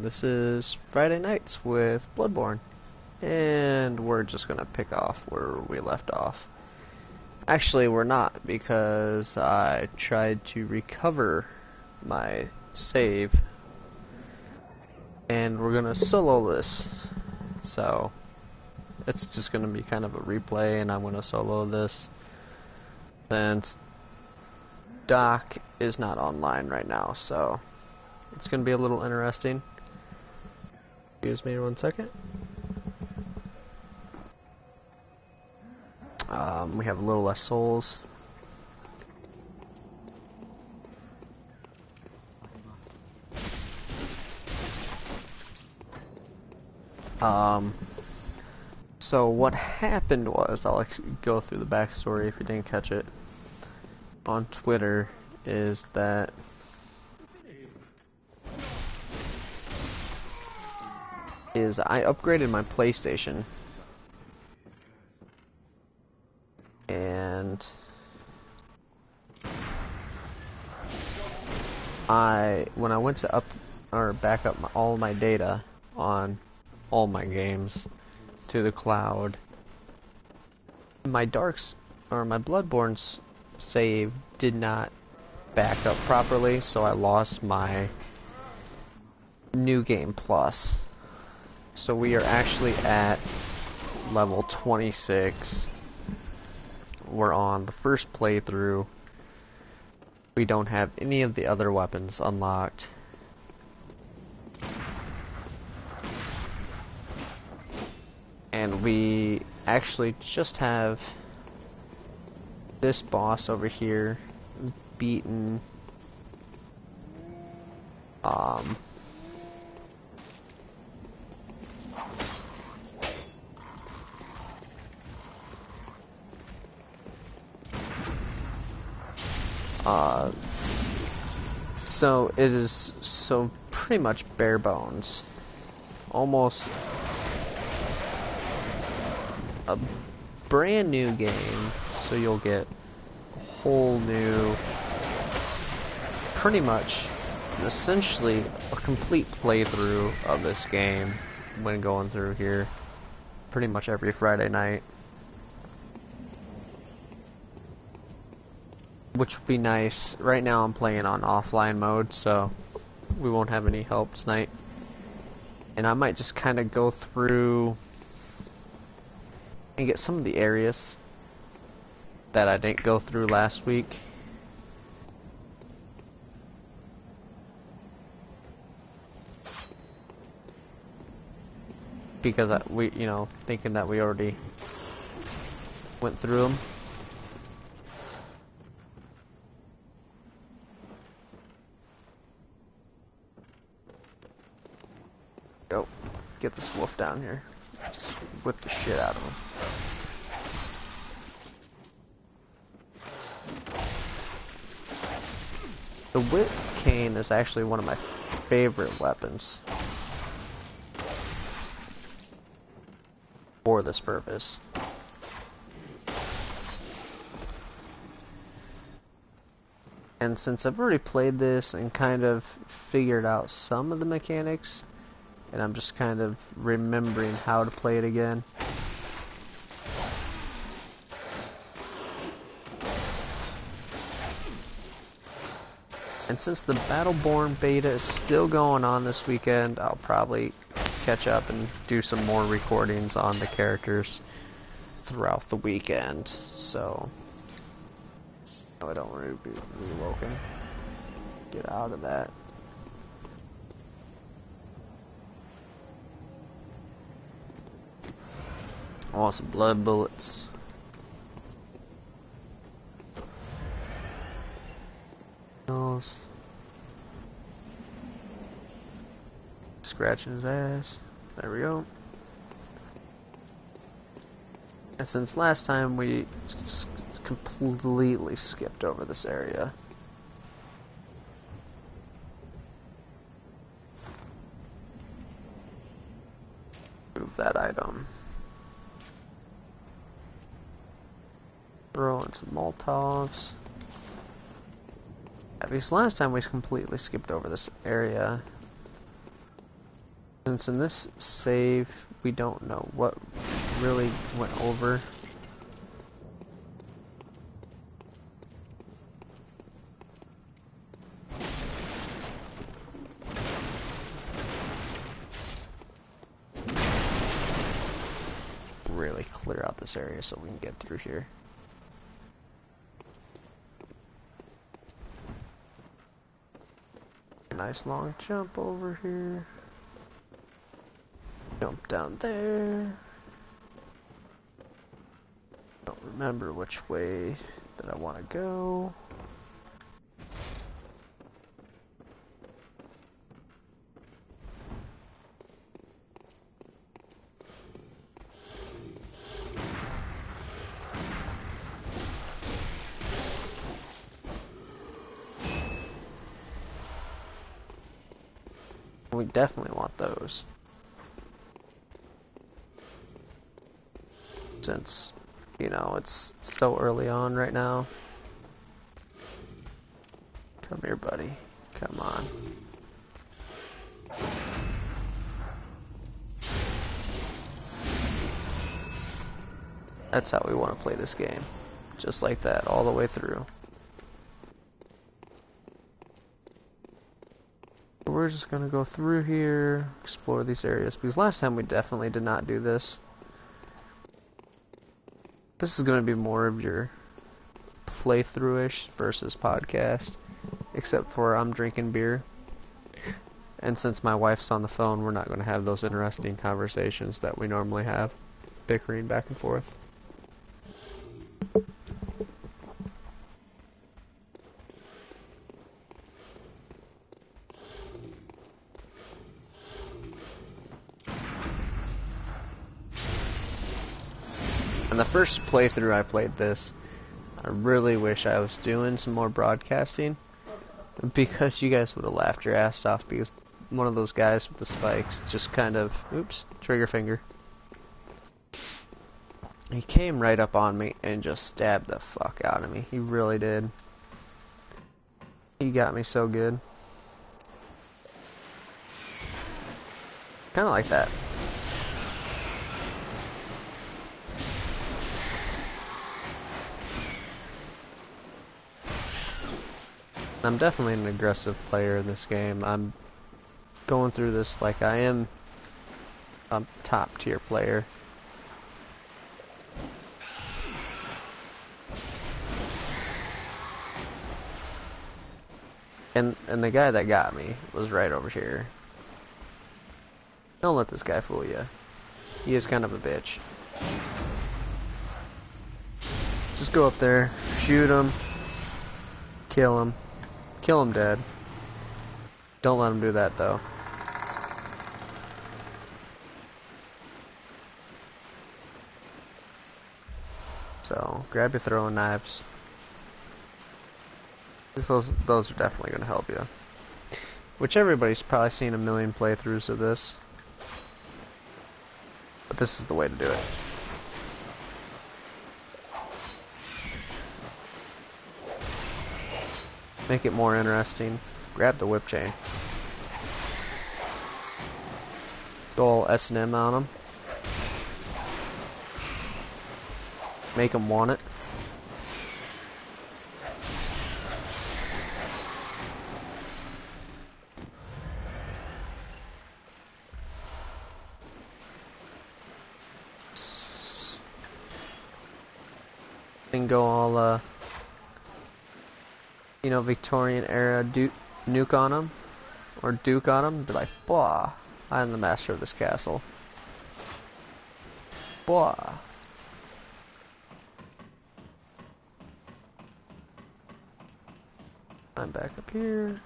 This is Friday Nights with Bloodborne, and we're just gonna pick off where we left off. Actually, we're not, because I tried to recover my save, and we're gonna solo this. So, it's just gonna be kind of a replay, and I'm gonna solo this. Since Doc is not online right now, so it's gonna be a little interesting. Excuse me 1 second. We have a little less souls. So what happened was, I'll go through the backstory if you didn't catch it on Twitter, is that I upgraded my PlayStation, and when I went to back up all my data on all my games to the cloud, my Bloodborne's save did not back up properly, so I lost my New Game Plus. So we are actually at level 26. We're on the first playthrough. We don't have any of the other weapons unlocked. And we actually just have this boss over here beaten. So it is pretty much bare bones. Almost a brand new game, so you'll get a whole new, pretty much, essentially a complete playthrough of this game when going through here pretty much every Friday night. Which would be nice. Right now I'm playing on offline mode, so we won't have any help tonight. And I might just kind of go through and get some of the areas that I didn't go through last week. Because thinking that we already went through them. Go, get this wolf down here. Just whip the shit out of him. The whip cane is actually one of my favorite weapons for this purpose. And since I've already played this and kind of figured out some of the mechanics, and I'm just kind of remembering how to play it again, and since the Bloodborne beta is still going on this weekend, I'll probably catch up and do some more recordings on the characters throughout the weekend. So I don't want to be rewoken. Get out of that. I want some blood bullets. Scratching his ass. There we go. And since last time we completely skipped over this area. Move that item. Throw in some Molotovs. Because last time we completely skipped over this area. since in this save we don't know what really went over. Really clear out this area so we can get through here. Nice long jump over here. Jump down there. Don't remember which way that I want to go. We definitely want those. Since, you know, it's so early on right now. Come here, buddy. Come on. That's how we want to play this game. Just like that, all the way through. We're just gonna go through here, explore these areas, because last time we definitely did not do this. This is gonna be more of your playthrough-ish versus podcast, except for I'm drinking beer. And since my wife's on the phone, we're not gonna have those interesting conversations that we normally have, bickering back and forth. And the first playthrough I played this, I really wish I was doing some more broadcasting, because you guys would have laughed your ass off, because one of those guys with the spikes just kind of, oops, trigger finger. He came right up on me and just stabbed the fuck out of me. He really did. He got me so good. Kinda like that. I'm definitely an aggressive player in this game. I'm going through this like I am a top tier player. And the guy that got me was right over here. Don't let this guy fool you. He is kind of a bitch. Just go up there, shoot him, kill him. Kill him dead. Don't let him do that though. So, grab your throwing knives. Those are definitely going to help you. Which everybody's probably seen a million playthroughs of this. But this is the way to do it. Make it more interesting. Grab the whip chain. Go all S&M on them. Make them want it. And go all you know, Victorian era nuke on them, or duke on them. Be like, "Blah, I'm the master of this castle." Blah. I'm back up here.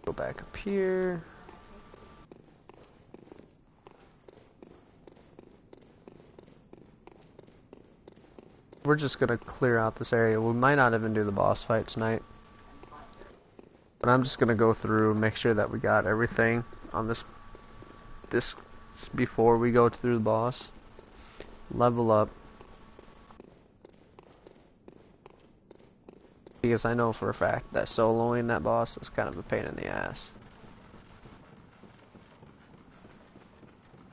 Go back up here. We're just gonna clear out this area. We might not even do the boss fight tonight, but I'm just gonna go through and make sure that we got everything on this before we go through the boss. Level up, because I know for a fact that soloing that boss is kind of a pain in the ass.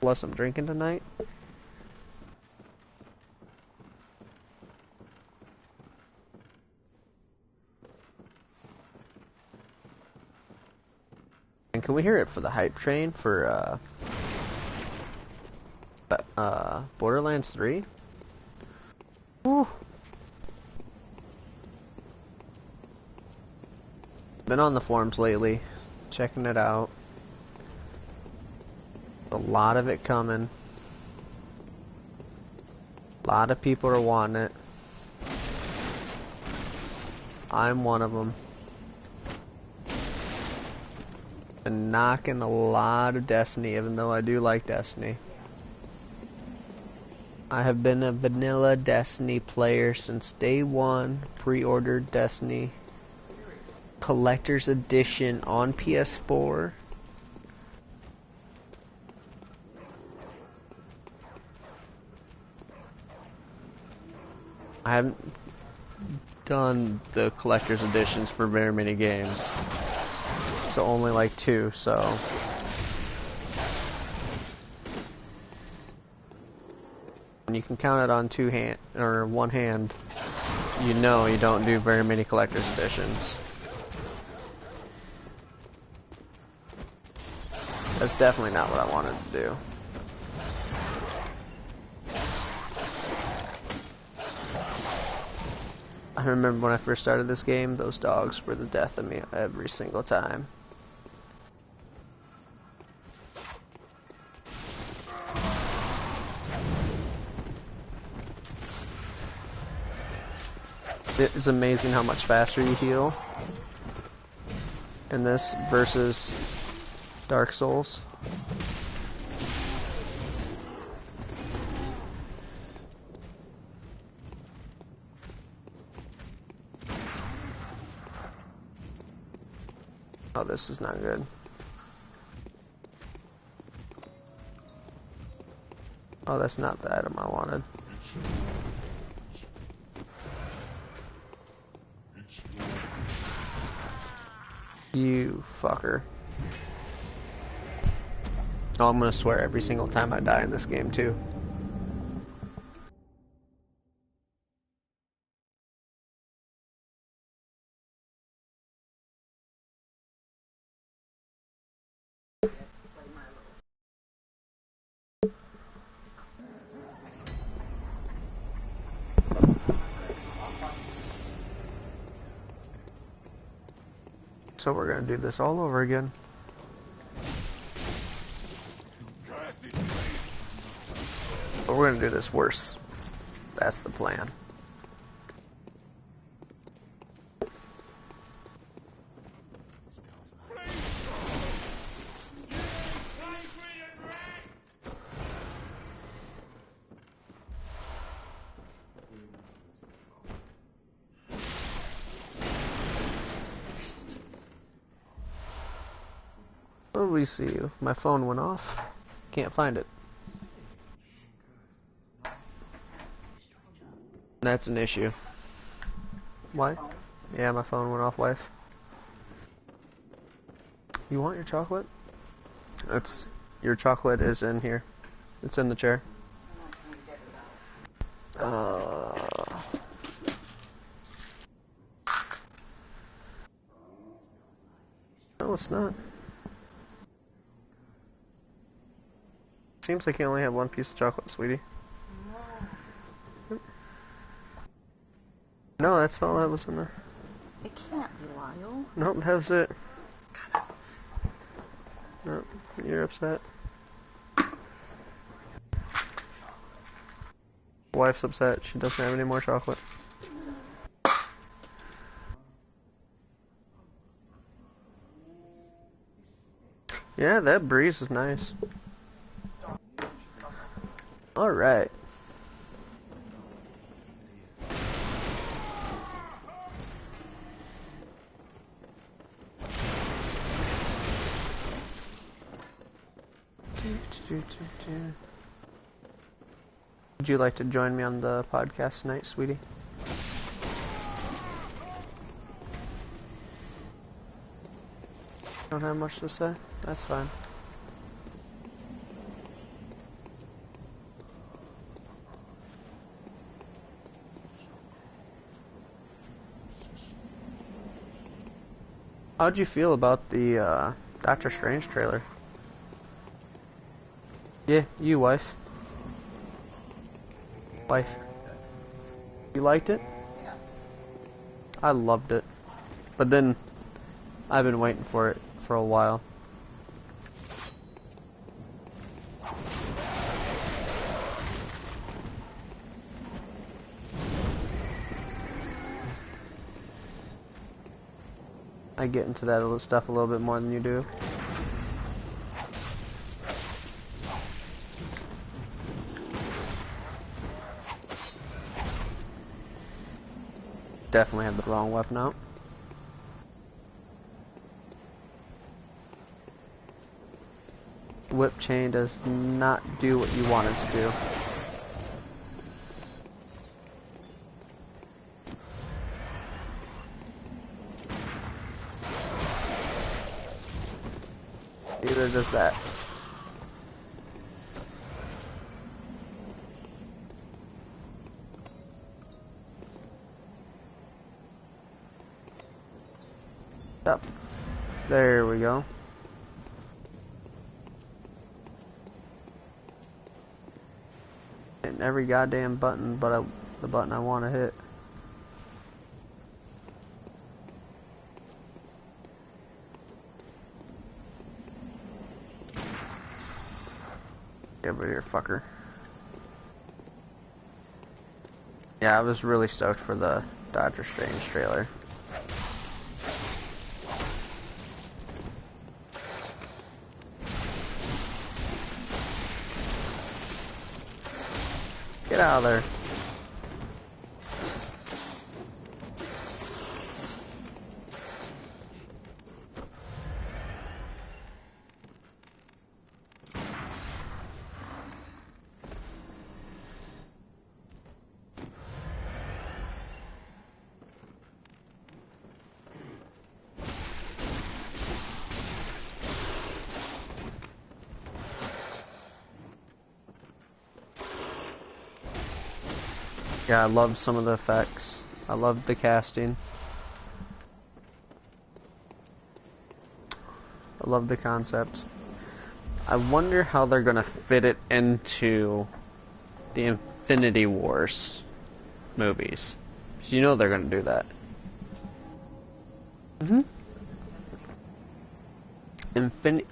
Plus, I'm drinking tonight. And can we hear it for the hype train for Borderlands 3? Woo. Been on the forums lately, checking it out. A lot of it coming. A lot of people are wanting it. I'm one of them. Been knocking a lot of Destiny, even though I do like Destiny. I have been a vanilla Destiny player since day one. Pre-ordered Destiny Collector's Edition on PS4. I haven't done the Collector's Editions for very many games. So only like 2, so... And you can count it on one hand. You know you don't do very many Collector's Editions. That's definitely not what I wanted to do. I remember when I first started this game, those dogs were the death of me every single time. It is amazing how much faster you heal in this versus Dark Souls. Oh, this is not good. Oh, that's not the item I wanted. You fucker. Oh, I'm gonna swear every single time I die in this game, too. So we're gonna do this all over again. But we're gonna do this worse. That's the plan. What do we see? My phone went off. Can't find it. That's an issue. Why? Yeah, my phone went off, wife. You want your chocolate? Your chocolate is in here. It's in the chair. No, it's not. Seems like you only have one piece of chocolate, sweetie. No, that's all that was in there. It can't be, Lyle. Nope, that was it. Nope, you're upset. Wife's upset. She doesn't have any more chocolate. Yeah, that breeze is nice. Alright. Would you like to join me on the podcast tonight, sweetie? Don't have much to say? That's fine. How'd you feel about the Doctor Strange trailer? Yeah, you wife. Wife. You liked it? Yeah. I loved it. But then I've been waiting for it for a while. I get into that little stuff a little bit more than you do. Definitely have the wrong weapon out. Whip chain does not do what you want it to do. Neither does that. Yep. There we go. Hitting every goddamn button but the button I want to hit. Get over here, fucker. Yeah, I was really stoked for the Doctor Strange trailer. Get out of there. Yeah, I love some of the effects. I love the casting. I love the concept. I wonder how they're gonna fit it into the Infinity Wars movies. 'Cause you know they're gonna do that.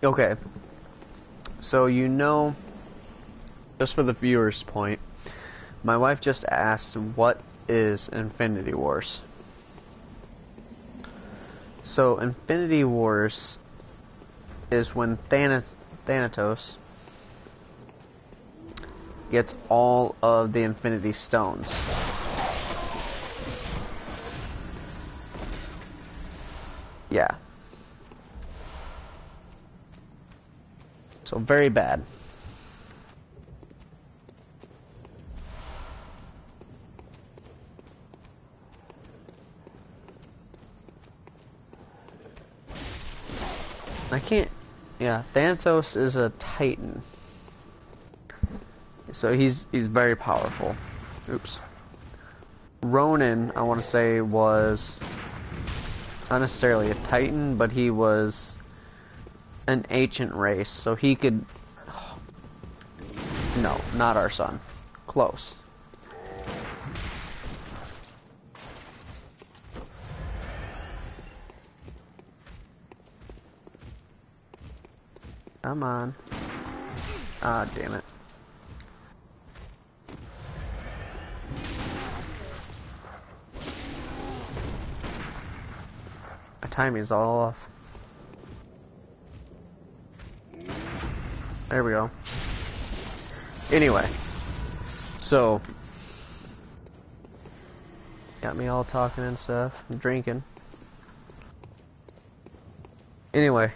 Okay. So you know, just for the viewer's point, my wife just asked, what is Infinity Wars? So Infinity Wars is when Thanatos gets all of the Infinity Stones. Yeah. So very bad. I can't. Yeah, Thanatos is a Titan. So he's very powerful. Oops. Ronan, I want to say, was not necessarily a Titan, but he was an ancient race, so he could. No, not our son. Close. Come on. Ah, damn it. My timing's all off. There we go. Anyway. So. Got me all talking and stuff. I'm drinking. Anyway.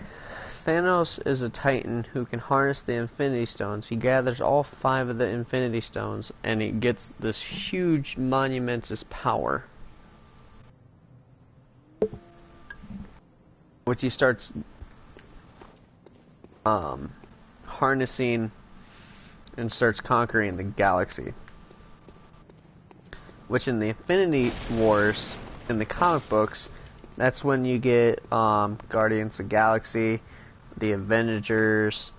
Thanos is a Titan who can harness the Infinity Stones. He gathers all 5 of the Infinity Stones and he gets this huge monumentous power, which he starts harnessing and starts conquering the galaxy, which in the Infinity Wars in the comic books That's when you get Guardians of the Galaxy, the Avengers.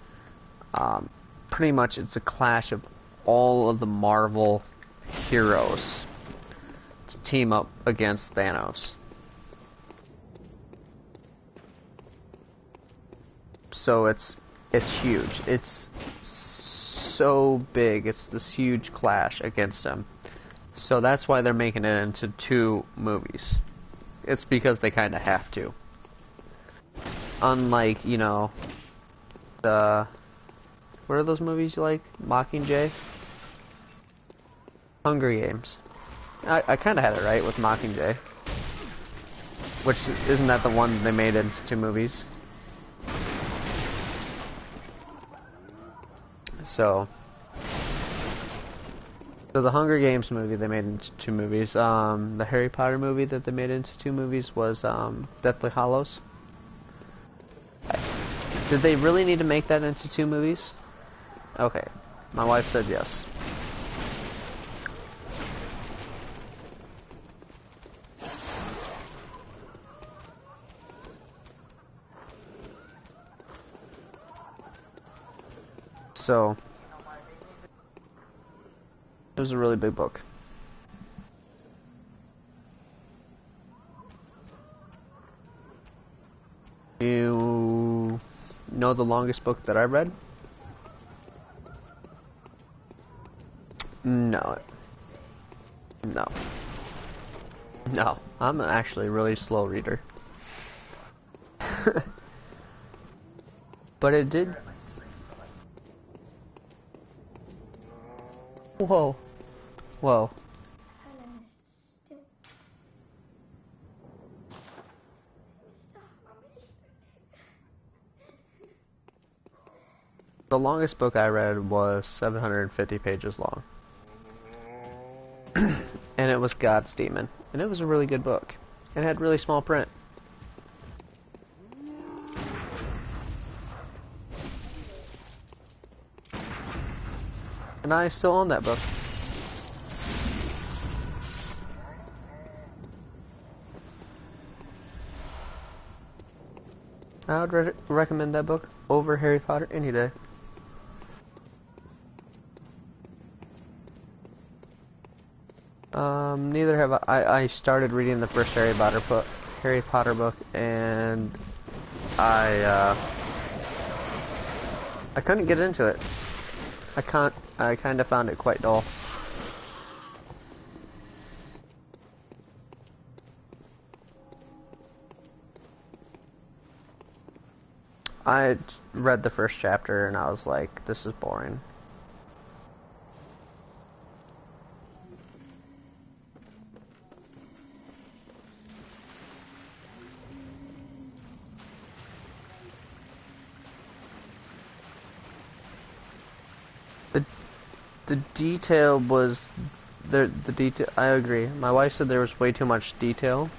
Pretty much it's a clash of all of the Marvel heroes to team up against Thanos. So it's huge. It's so big. It's this huge clash against him. So that's why they're making it into 2 movies. It's because they kind of have to. Unlike, you know, what are those movies you like? Mockingjay? Hunger Games. I kind of had it right with Mockingjay. Which, isn't that the one they made into 2 movies? So the Hunger Games movie they made into 2 movies. The Harry Potter movie that they made into 2 movies was Deathly Hallows. Did they really need to make that into 2 movies? Okay. My wife said yes. So it was a really big book. You know the longest book that I read? No. No. No. I'm actually a really slow reader. But it did. Whoa. Whoa. The longest book I read was 750 pages long. And it was God's Demon. And it was a really good book. It had really small print. And I still own that book. I would recommend that book over Harry Potter any day. Neither have I. I started reading the first Harry Potter book, and I couldn't get into it. I kind of found it quite dull. I read the first chapter and I was like, this is boring. The detail was the detail. I agree. My wife said there was way too much detail,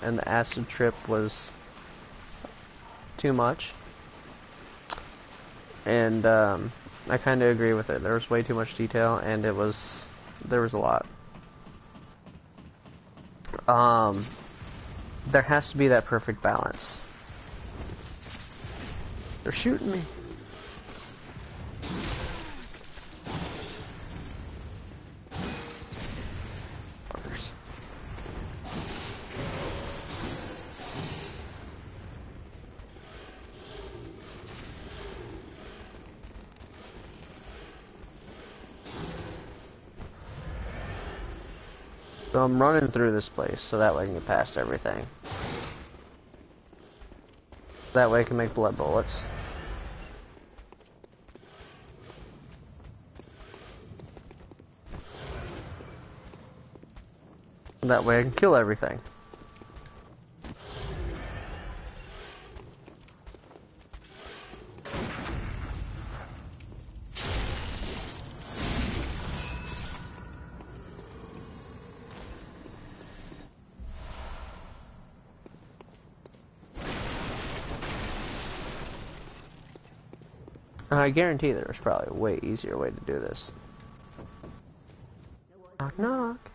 and the acid trip was too much. And I kind of agree with it. There was way too much detail, and there was a lot. There has to be that perfect balance. They're shooting me. So I'm running through this place so that way I can get past everything. That way I can make blood bullets. That way I can kill everything. I guarantee there's probably a way easier way to do this. Knock knock.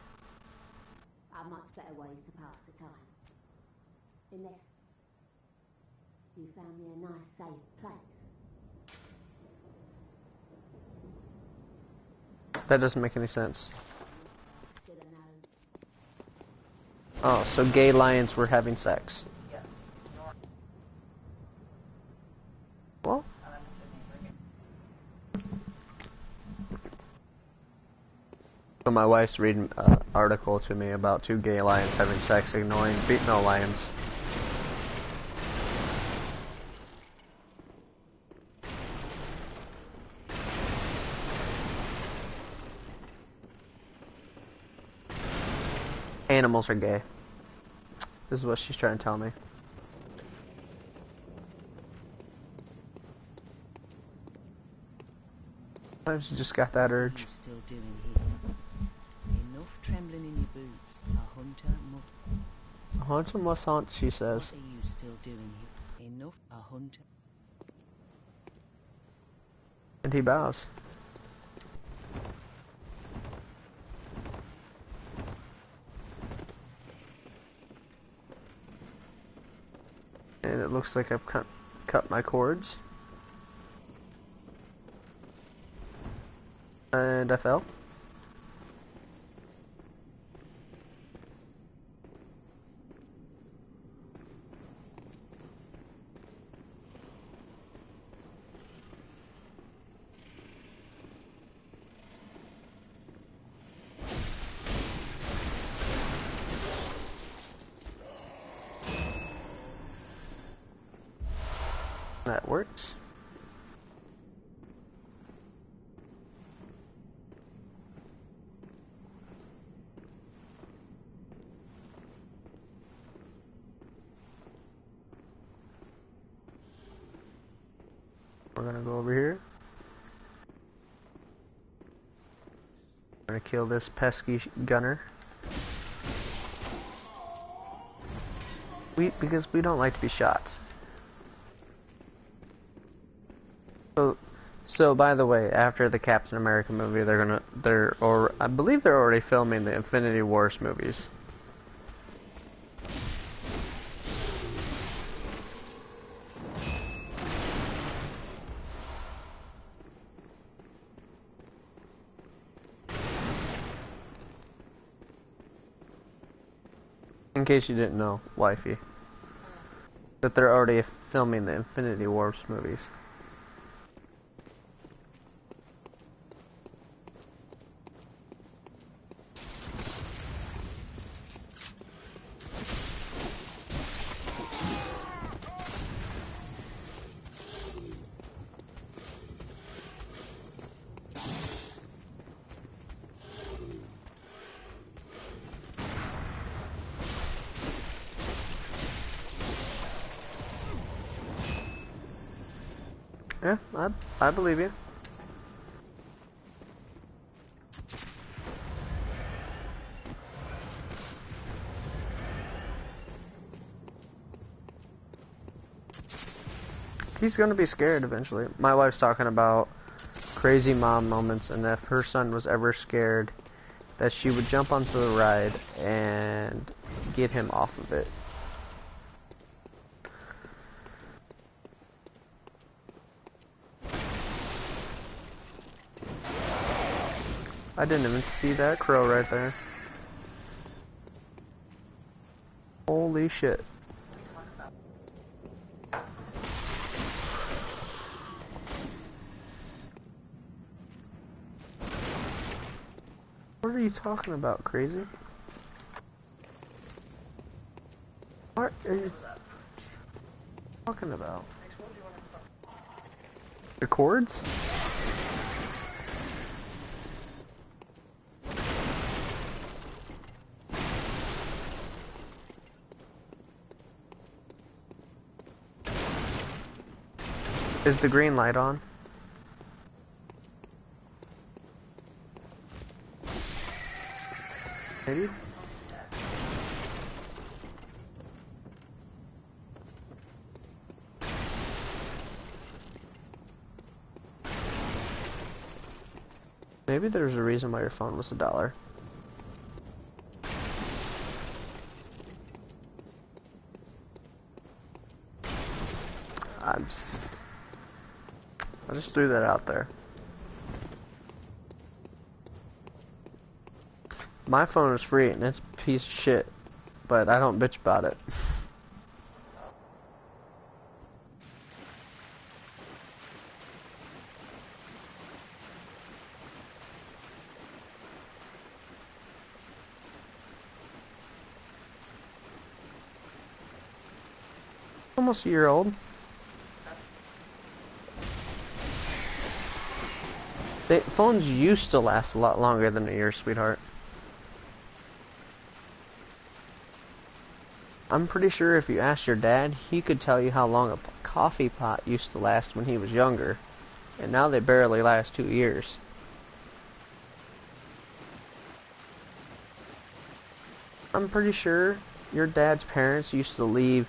Are much better ways to pass the time. Unless you found me a nice, safe place. That doesn't make any sense. Still a no. Oh, so gay lions were having sex. Yes. Well, so my wife's reading an article to me about two gay lions having sex, ignoring female lions. Animals are gay. This is what she's trying to tell me. Sometimes you just got that urge. What are you still doing here? Enough trembling in your boots. A hunter must... A hunter must hunt, she says. What are you still doing here? Enough. A hunter... And he bows. And it looks like I've cut my cords. And I fell. That works. We're gonna go over here. We're gonna kill this pesky gunner. Because we don't like to be shot. So by the way, after the Captain America movie, I believe they're already filming the Infinity Wars movies. In case you didn't know, wifey, that they're already filming the Infinity Wars movies. Yeah, I believe you. He's gonna be scared eventually. My wife's talking about crazy mom moments, and if her son was ever scared, that she would jump onto the ride and get him off of it. I didn't even see that crow right there. Holy shit. What are you talking about, crazy? What are you talking about? The cords? Is the green light on? Maybe? Maybe there's a reason why your phone was $1. I just threw that out there. My phone is free and it's a piece of shit, but I don't bitch about it. Almost a year old. Phones used to last a lot longer than a year, sweetheart. I'm pretty sure if you asked your dad, he could tell you how long a coffee pot used to last when he was younger, and now they barely last 2 years. I'm pretty sure your dad's parents used to leave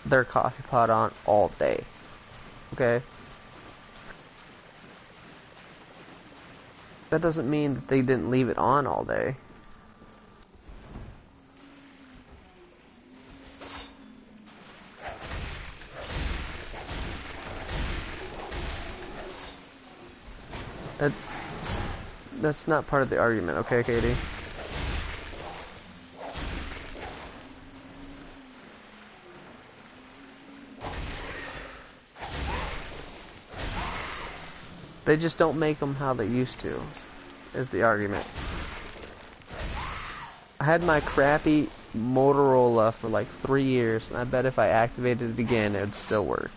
their coffee pot on all day. Okay? That doesn't mean that they didn't leave it on all day. That's not part of the argument, okay, Katie? They just don't make them how they used to, is the argument. I had my crappy Motorola for like 3 years, and I bet if I activated it again, it would still work.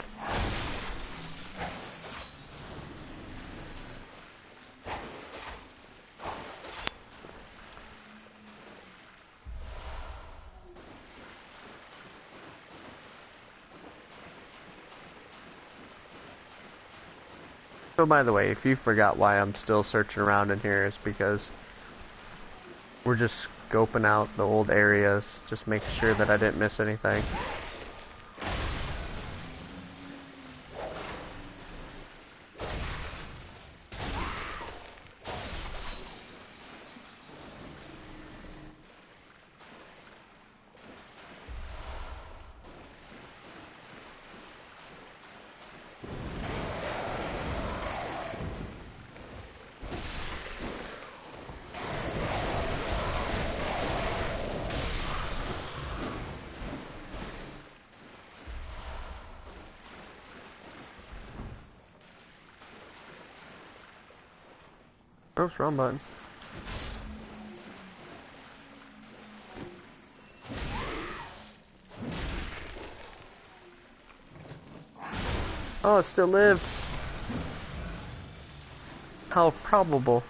So by the way, if you forgot why I'm still searching around in here, it's because we're just scoping out the old areas, just making sure that I didn't miss anything. Oops, wrong button. Oh, it still lived. How probable.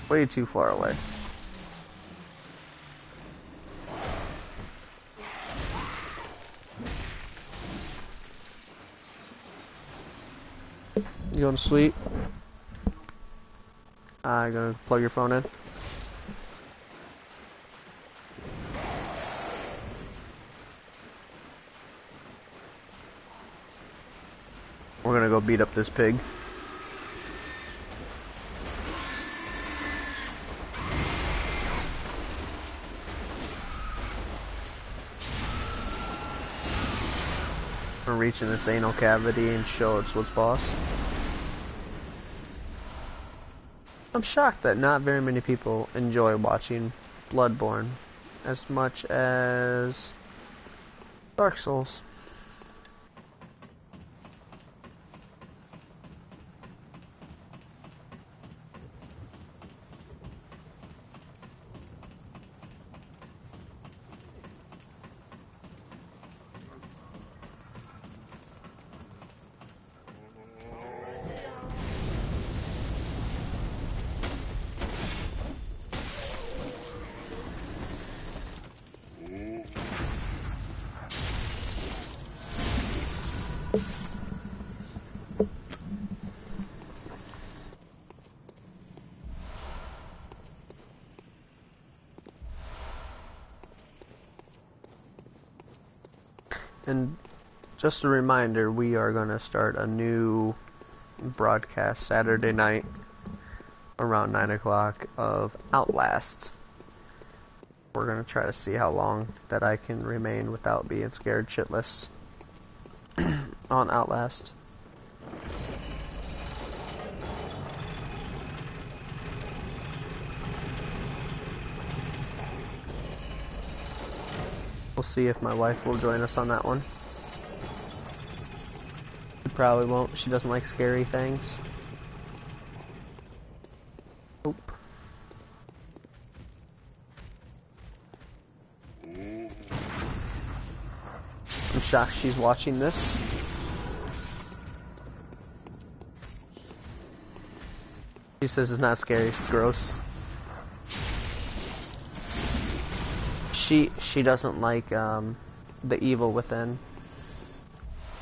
Way too far away. You going to sleep? I'm gonna plug your phone in. We're gonna go beat up this pig. We're reaching its anal cavity and show it's what's boss. I'm shocked that not very many people enjoy watching Bloodborne as much as Dark Souls. And just a reminder, we are going to start a new broadcast Saturday night around 9 o'clock of Outlast. We're going to try to see how long that I can remain without being scared shitless on Outlast. We'll see if my wife will join us on that one. She probably won't. She doesn't like scary things. Nope. I'm shocked she's watching this. She says it's not scary, it's gross. She doesn't like the evil within.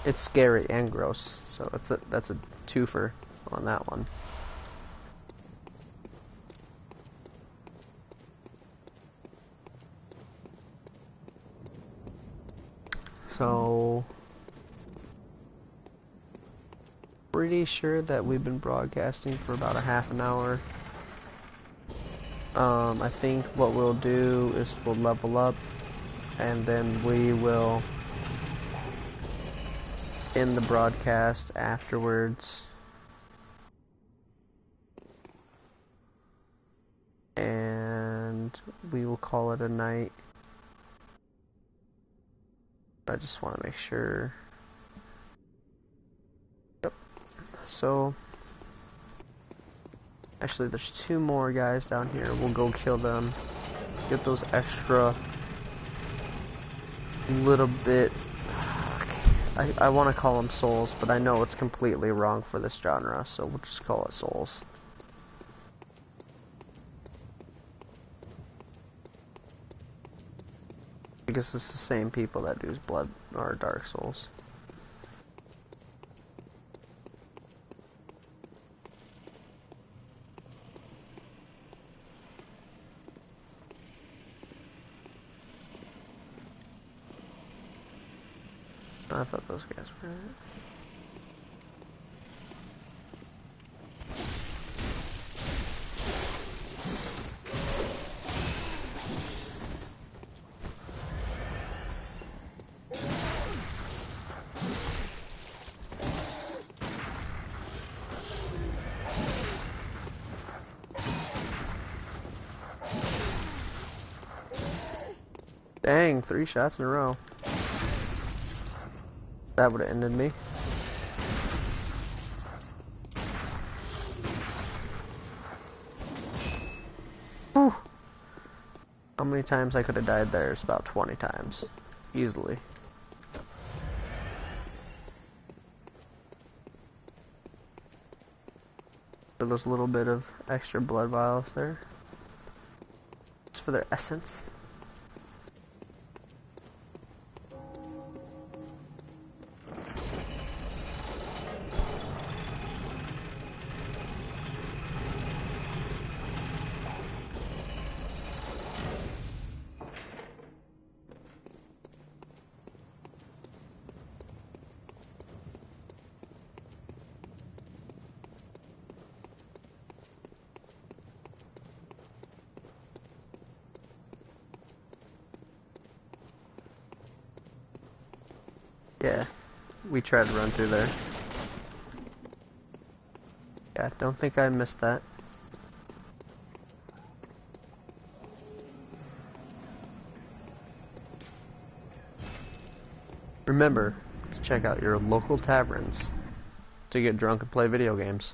It's scary and gross, so that's a twofer on that one. So pretty sure that we've been broadcasting for about a half an hour. I think what we'll do is we'll level up, and then we will end the broadcast afterwards. And we will call it a night. I just want to make sure. Yep. So actually, there's two more guys down here. We'll go kill them. Get those extra little bit. I want to call them souls, but I know it's completely wrong for this genre, so we'll just call it souls. Because it's the same people that do Blood or Dark Souls. I thought those guys were in it. Dang, 3 shots in a row. That would have ended me. Whew. How many times I could have died there? It's about 20 times. Easily. So there's a little bit of extra blood vials there. Just for their essence. Yeah, we tried to run through there. Yeah, don't think I missed that. Remember to check out your local taverns to get drunk and play video games.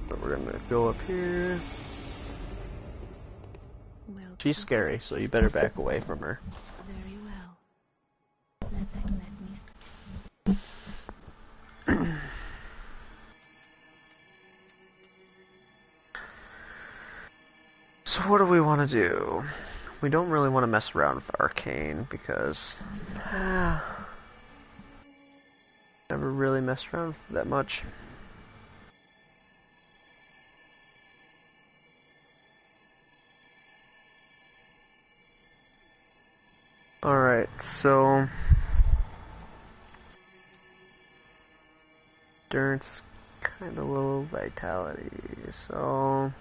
But we're gonna go up here. Well, She's scary, so you better back away from her. very well. Let me. So what do we want to do? We don't really want to mess around with Arcane because never really messed around with it that much. So endurance, kind of low vitality. So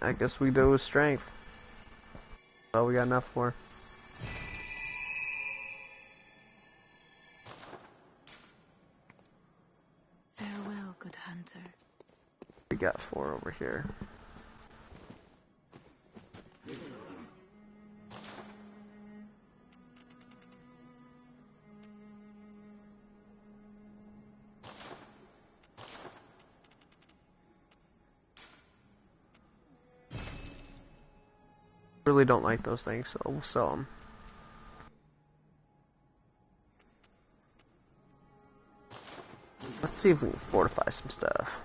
I guess we go with strength. Well, we got enough for. Farewell, good hunter. We got 4 over here. Really don't like those things, so we'll sell them. Let's see if we can fortify some stuff.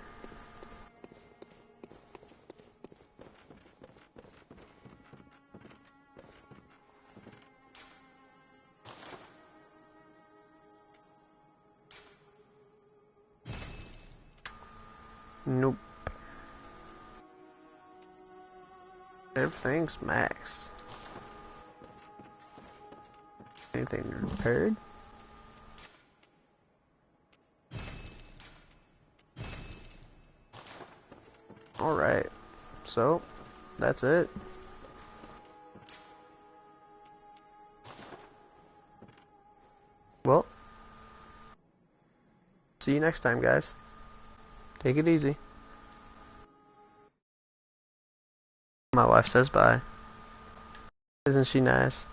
Nope. Everything's maxed. Anything repaired? Alright. So, that's it. Well, see you next time, guys. Take it easy. My wife says bye. Isn't she nice?